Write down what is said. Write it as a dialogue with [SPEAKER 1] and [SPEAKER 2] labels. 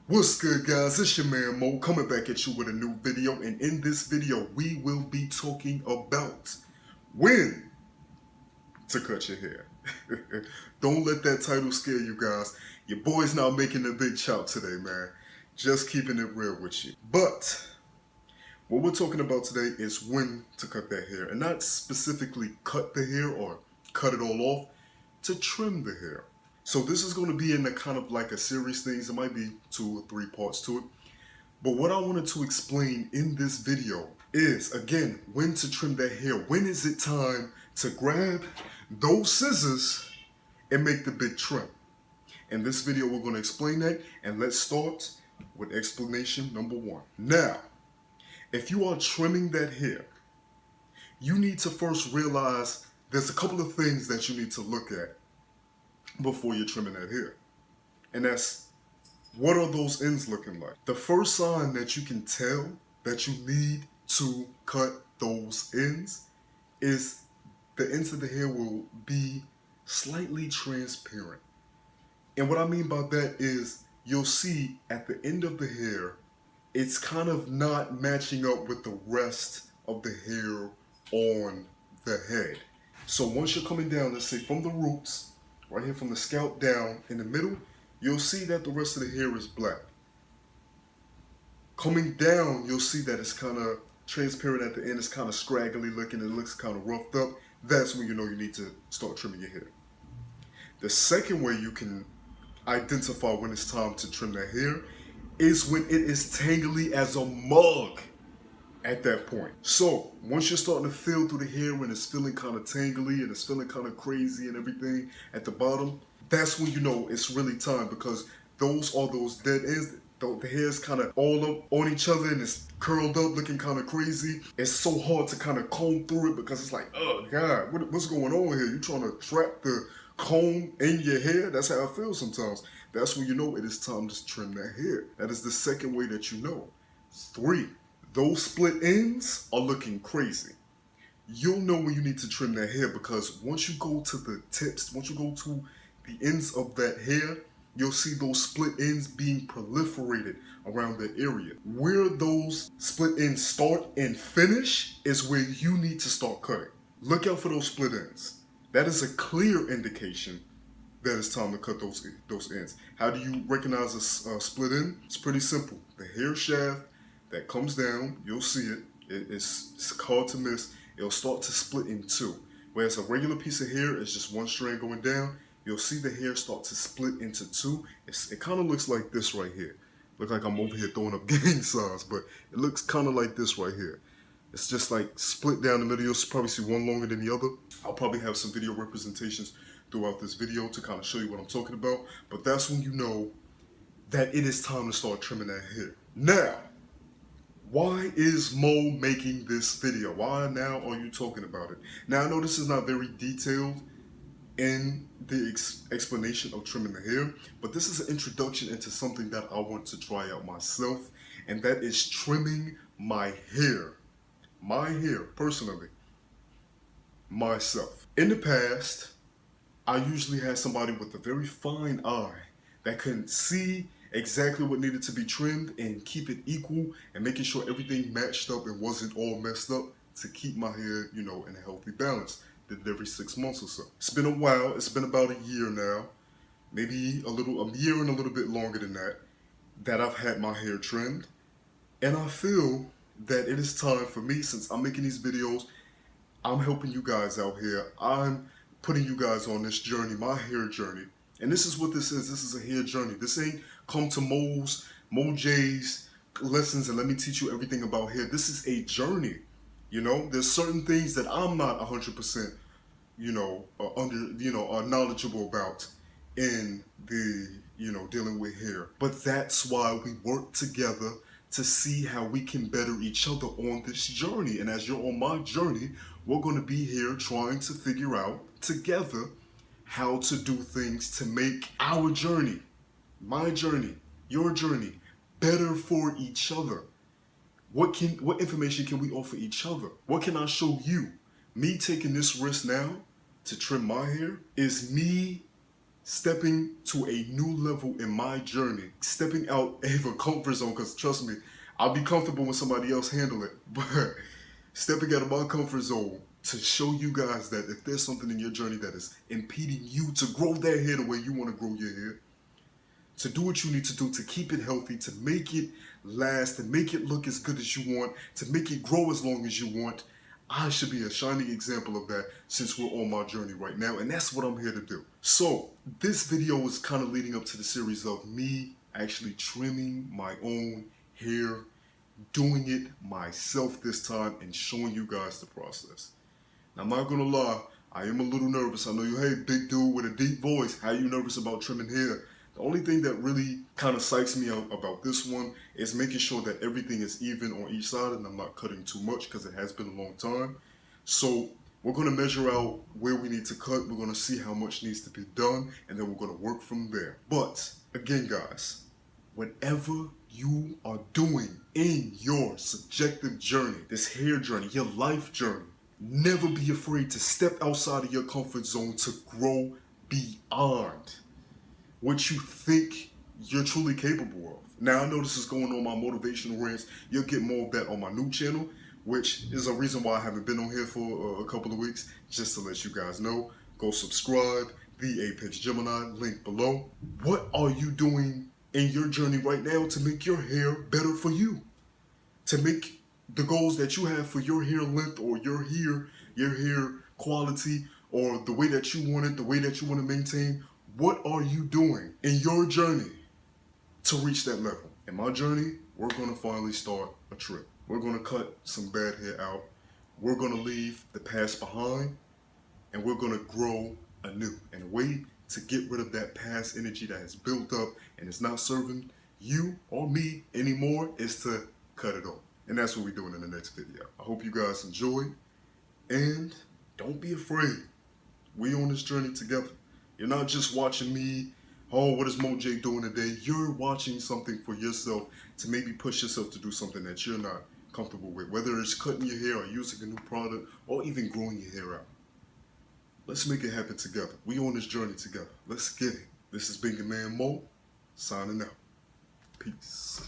[SPEAKER 1] What's good, guys? It's your man Mo coming back at you with a new video, and in this video we will be talking about when to cut your hair. Don't let that title scare you guys. Your boy's not making a big chop today, man. Just keeping it real with you. But what we're talking about today is when to cut that hair, and not specifically cut the hair or cut it all off, to trim the hair. So this is going to be in a kind of like a series things. There might be 2 or 3 parts to it. But what I wanted to explain in this video is, again, when to trim that hair. When is it time to grab those scissors and make the big trim? In this video, we're going to explain that. And let's start with explanation number 1. Now, if you are trimming that hair, you need to first realize there's a couple of things that you need to look at before you're trimming that hair. And that's, what are those ends looking like? The first sign that you can tell that you need to cut those ends is the ends of the hair will be slightly transparent. And what I mean by that is you'll see at the end of the hair, it's kind of not matching up with the rest of the hair on the head. So once you're coming down, let's say from the roots, right here from the scalp down in the middle, you'll see that the rest of the hair is black. Coming down, you'll see that it's kind of transparent at the end. It's kind of scraggly looking. It looks kind of roughed up. That's when you know you need to start trimming your hair. The second way you can identify when it's time to trim that hair is when it is tangly as a mug at that point. So once you're starting to feel through the hair and it's feeling kind of tangly and it's feeling kind of crazy and everything at the bottom, that's when you know it's really time, because those are those dead ends. The hair's kind of all up on each other and it's curled up looking kind of crazy. It's so hard to kind of comb through it because it's like, oh God, what's going on here? You trying to trap the comb in your hair? That's how I feel sometimes. That's when you know it is time to trim that hair. That is the second way that you know. 3, those split ends are looking crazy. You'll know when you need to trim that hair, because once you go to the tips, once you go to the ends of that hair, you'll see those split ends being proliferated around the area. Where those split ends start and finish is where you need to start cutting. Look out for those split ends. That is a clear indication that it's time to cut those ends. How do you recognize a split end? It's pretty simple. The hair shaft that comes down, you'll see it. It's hard to miss. It'll start to split in 2. Whereas a regular piece of hair is just one strand going down, you'll see the hair start to split into 2. It kind of looks like this right here. Look like I'm over here throwing up gang signs, but it looks kind of like this right here. It's just like split down the middle. You'll probably see one longer than the other. I'll probably have some video representations throughout this video to kind of show you what I'm talking about. But that's when you know that it is time to start trimming that hair. Now, why is Mo making this video? Why now are you talking about it? Now, I know this is not very detailed in the explanation of trimming the hair, but this is an introduction into something that I want to try out myself, and that is trimming my hair. My hair, personally. Myself. In the past, I usually had somebody with a very fine eye that could see exactly what needed to be trimmed and keep it equal and making sure everything matched up and wasn't all messed up to keep my hair, you know, in a healthy balance. Did it every 6 months or so. It's been a while. It's been about a year now, maybe a year and a little bit longer than that I've had my hair trimmed. And I feel that it is time for me, since I'm making these videos, I'm helping you guys out here. I'm putting you guys on this journey, my hair journey. And this is what this is. This is a hair journey. This ain't come to Mo J's lessons and let me teach you everything about hair. This is a journey. You know, there's certain things that I'm not 100%, knowledgeable about in the, dealing with hair. But that's why we work together to see how we can better each other on this journey. And as you're on my journey, we're going to be here trying to figure out together how to do things to make our journey, my journey, your journey, better for each other. What information can we offer each other? What can I show you? Me taking this risk now to trim my hair is me stepping to a new level in my journey, stepping out of a comfort zone, because trust me, I'll be comfortable when somebody else handle it, but stepping out of my comfort zone to show you guys that if there's something in your journey that is impeding you to grow that hair the way you want to grow your hair, to do what you need to do to keep it healthy, to make it last, to make it look as good as you want, to make it grow as long as you want, I should be a shining example of that since we're on my journey right now, and that's what I'm here to do. So, this video is kind of leading up to the series of me actually trimming my own hair, doing it myself this time, and showing you guys the process. Now, I'm not gonna lie, I am a little nervous. I know you, hey, big dude with a deep voice, how you nervous about trimming hair? The only thing that really kind of psychs me out about this one is making sure that everything is even on each side and I'm not cutting too much because it has been a long time. So we're going to measure out where we need to cut. We're going to see how much needs to be done, and then we're going to work from there. But again, guys, whatever you are doing in your subjective journey, this hair journey, your life journey, never be afraid to step outside of your comfort zone to grow beyond what you think you're truly capable of. Now, I know this is going on my motivational rants. You'll get more of that on my new channel, which is a reason why I haven't been on here for a couple of weeks, just to let you guys know. Go subscribe, The Apex Gemini, link below. What are you doing in your journey right now to make your hair better for you? To make the goals that you have for your hair length or your hair quality, or the way that you want it, the way that you want to maintain. What are you doing in your journey to reach that level? In my journey, we're going to finally start a trip. We're going to cut some bad hair out. We're going to leave the past behind, and we're going to grow anew. And a way to get rid of that past energy that has built up and is not serving you or me anymore is to cut it off. And that's what we're doing in the next video. I hope you guys enjoy, and don't be afraid. We on this journey together. You're not just watching me, oh, what is Moj doing today? You're watching something for yourself to maybe push yourself to do something that you're not comfortable with, whether it's cutting your hair or using a new product or even growing your hair out. Let's make it happen together. We on this journey together. Let's get it. This has been your man Mo, signing out. Peace.